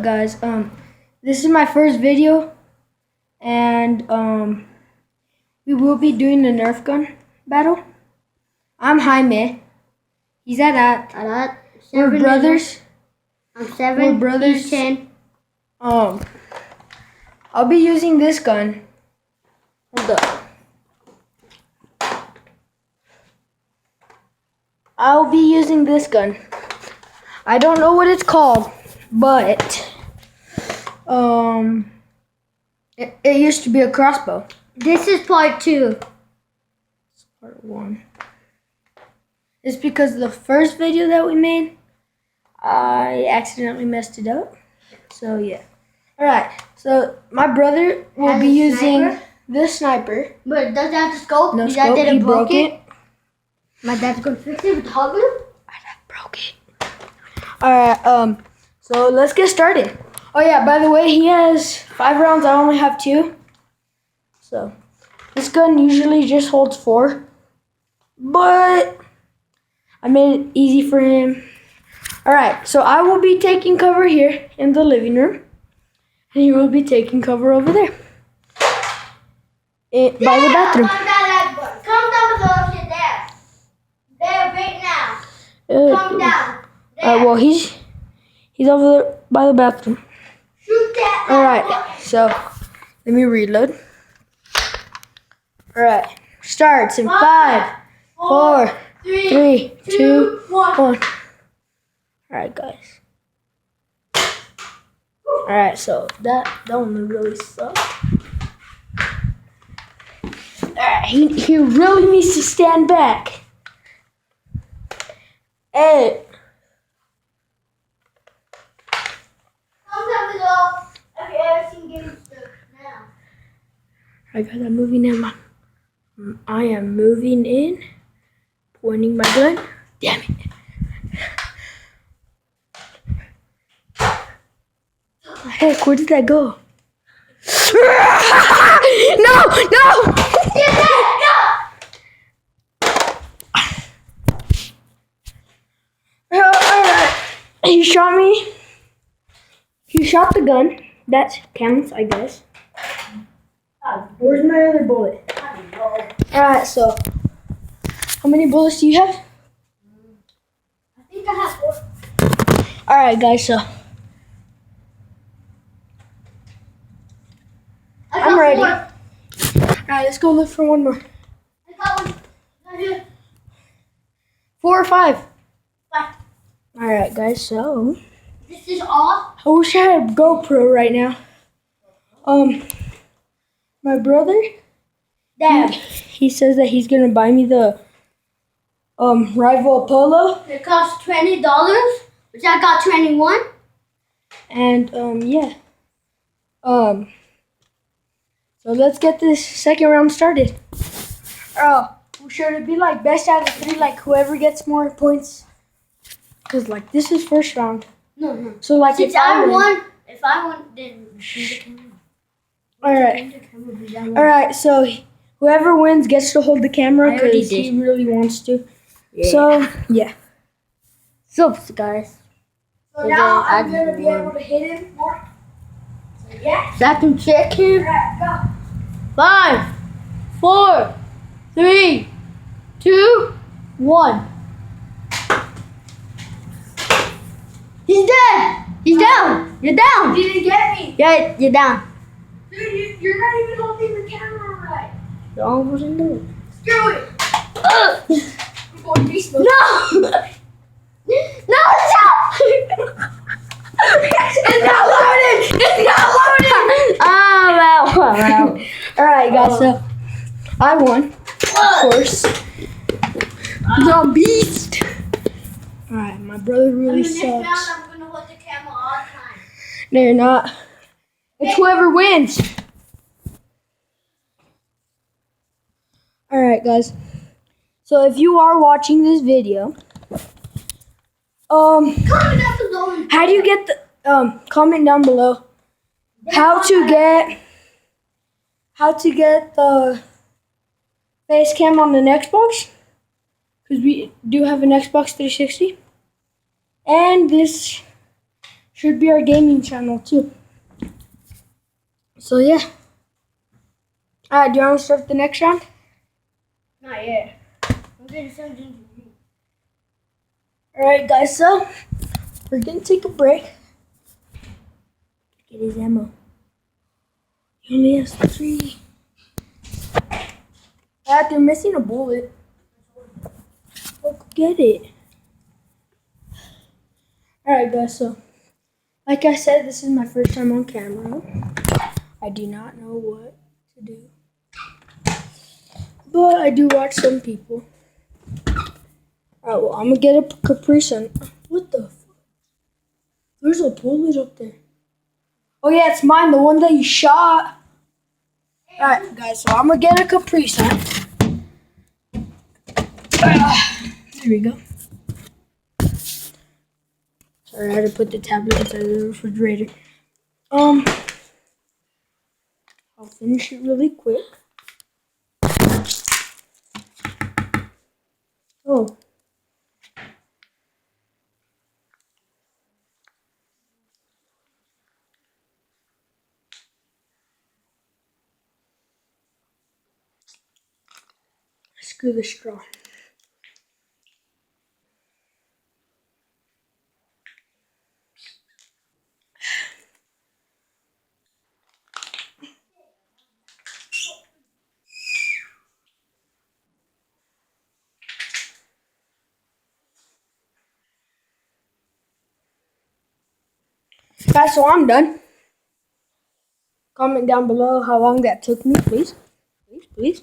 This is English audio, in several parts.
Guys, this is my first video, and we will be doing the Nerf gun battle. I'm Jaime. He's Adat. We're brothers. I'm 7. We're brothers. He's 10. I'll be using this gun. Hold up. I'll be using this gun. I don't know what it's called, but it used to be a crossbow. This is part 2. It's part 1. It's because the first video that we made, I accidentally messed it up. So yeah. Alright, so my brother will be using this sniper. But does it have the scope? No Your scope, dad he didn't broke it. My dad's gonna fix it with hot glue? My dad broke it. Alright, so let's get started. Oh yeah, by the way, he has 5 rounds, I only have 2. So, this gun usually just holds 4. But I made it easy for him. Alright, so I will be taking cover here in the living room. And he will be taking cover over there. By the bathroom. Come down below if you're there. There right now. Come down. Well, he's over there by the bathroom. Shoot that. Alright, so let me reload. Alright, starts in 5, 4, 3, 2, 1. Alright, guys. Alright, so that one really sucked. Alright, he really needs to stand back. Hey. Come down below if you ever seen Game Stuff now. Alright, guys, I'm moving in. I am moving in. Pointing my gun. Damn it. Heck, where did that go? No! Alright. He shot me. He shot the gun. That counts, I guess. Where's my other bullet? Alright, so how many bullets do you have? I think I have 4. Alright, guys, so I'm ready. Alright, let's go look for one more. I got one. Right here. 4 or 5? 5. Alright, guys, so This is all. I wish I had a GoPro right now. My brother, Dad. he says that he's gonna buy me the Rival Polo. It costs $20, which I got 21. And yeah. So let's get this second round started. Should it be like best out of 3, like whoever gets more points? Cause like this is first round. No. So like Since if I won, then Alright, so whoever wins gets to hold the camera I already because he did. really wants to. Yeah. So yeah. So guys. So now I'm gonna be able to hit him more. So yeah. So I can check him. Alright, go. 5, 4, 3, 2, 1. He's dead. He's down. You're down. You didn't get me. Yeah, you're down. Dude, you're not even holding the camera right. I wasn't doing it. Screw it. I'm going to be slow. No! No, stop! It's not loaded. It's not loaded. Wow. Alright, guys, so I won. Of course. The beast. Alright, my brother really sucks. I'm gonna hold the camera all the time. No, you're not. It's whoever wins. Alright, guys. So if you are watching this video, Comment down below. how do you get the comment down below how to get the face cam on an Xbox, because we do have an Xbox 360, and this should be our gaming channel too. So yeah. Alright, do you want to start the next round? Not yet. I'm getting something to drink. Alright guys, so we're gonna take a break. Get his ammo. He only has 3. They're missing a bullet. Go get it. Alright guys, so like I said, this is my first time on camera. I do not know what to do. But I do watch some people. Alright, well, I'm gonna get a Capri Sun. What the fuck? There's a bullet up there. Oh yeah, it's mine, the one that you shot. Alright guys, so I'm gonna get a Capri Sun. There we go. Sorry, I had to put the tablet inside the refrigerator. I'll finish it really quick. Oh. Screw the straw. Guys, so I'm done. Comment down below how long that took me, please. Please.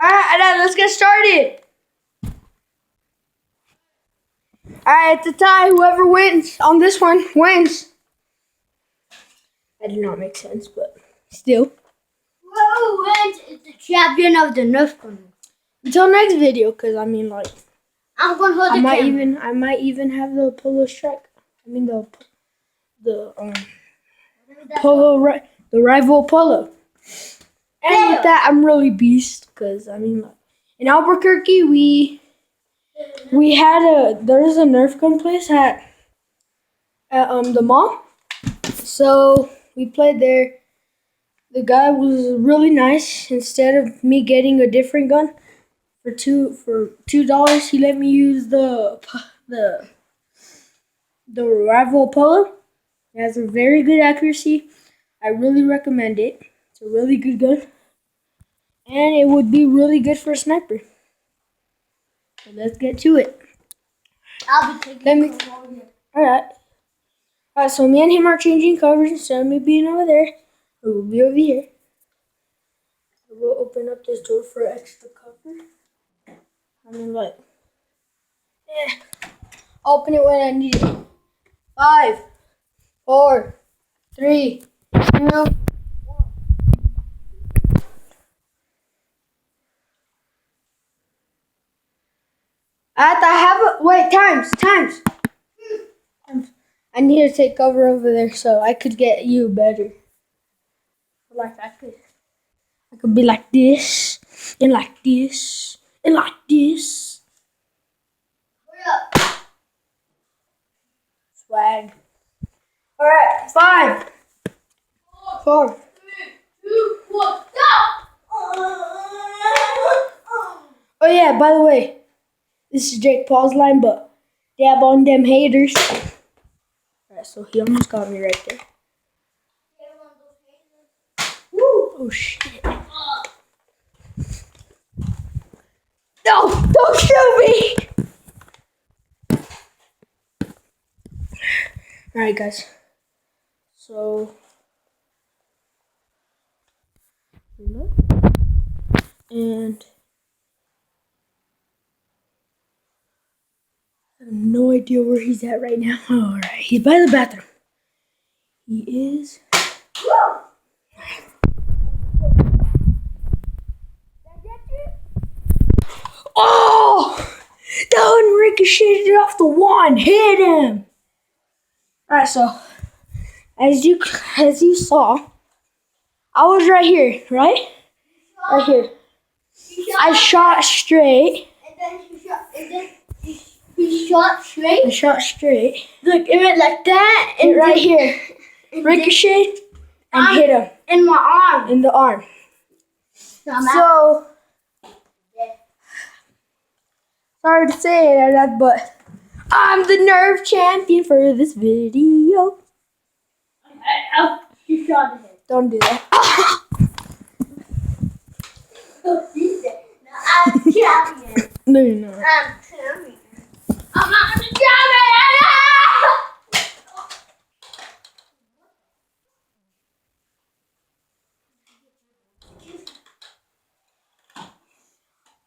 Alright, let's get started. Alright, it's a tie. Whoever wins on this one wins. That did not make sense, but still. Whoever wins is the champion of the nerf gun. Until next video, cause I mean, like, I'm gonna hold I the might even have the polo strike. I mean the polo, the rival polo. And with that, I'm really beast, cause I mean, like, in Albuquerque, there's a Nerf gun place at the mall. So we played there. The guy was really nice. Instead of me getting a different gun for $2, he let me use the rival polo. It has a very good accuracy. I really recommend it. It's a really good gun. And it would be really good for a sniper. So let's get to it. I'll be taking Alright. Alright, so me and him are changing covers. Instead of me being over there, we will be over here. We'll open up this door for extra cover. I mean, like, I'll open it when I need it. 5, 4, 3, 2. Times. I need to take cover over there so I could get you better. Like I could be like this, and like this, and like this. Swag. Alright, 5, 4, 3, 2, 1, go! Oh yeah, by the way, this is Jake Paul's line, but dab on them haters. Alright, so he almost got me right there. Woo! Oh shit. No! Don't shoot me! Alright guys. So reload. And I have no idea where he's at right now. Alright, he's by the bathroom. He is. Oh! That one ricocheted off the wall and hit him. Alright, so as you saw, I was right here, right? Right here. I shot straight. And then He shot straight. I shot straight. Look, it went like that. And right here. Ricocheted and hit him. In my arm. In the arm. So I'm out. So, sorry to say that, but I'm the nerf champion for this video. Oh, you shot him. Don't do that. I'm champion. No, you're not. I'm champion. I'm not the champion.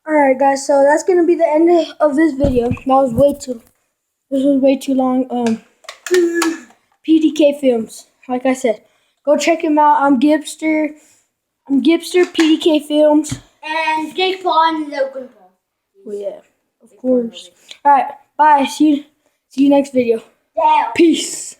Alright guys, so that's gonna be the end of this video. This was way too long. PDK Films. Like I said, go check him out. I'm Gipster PDK Films. And Jake Paul and Logan Paul. Oh yeah, of course. Alright, bye. See you next video. Damn. Peace.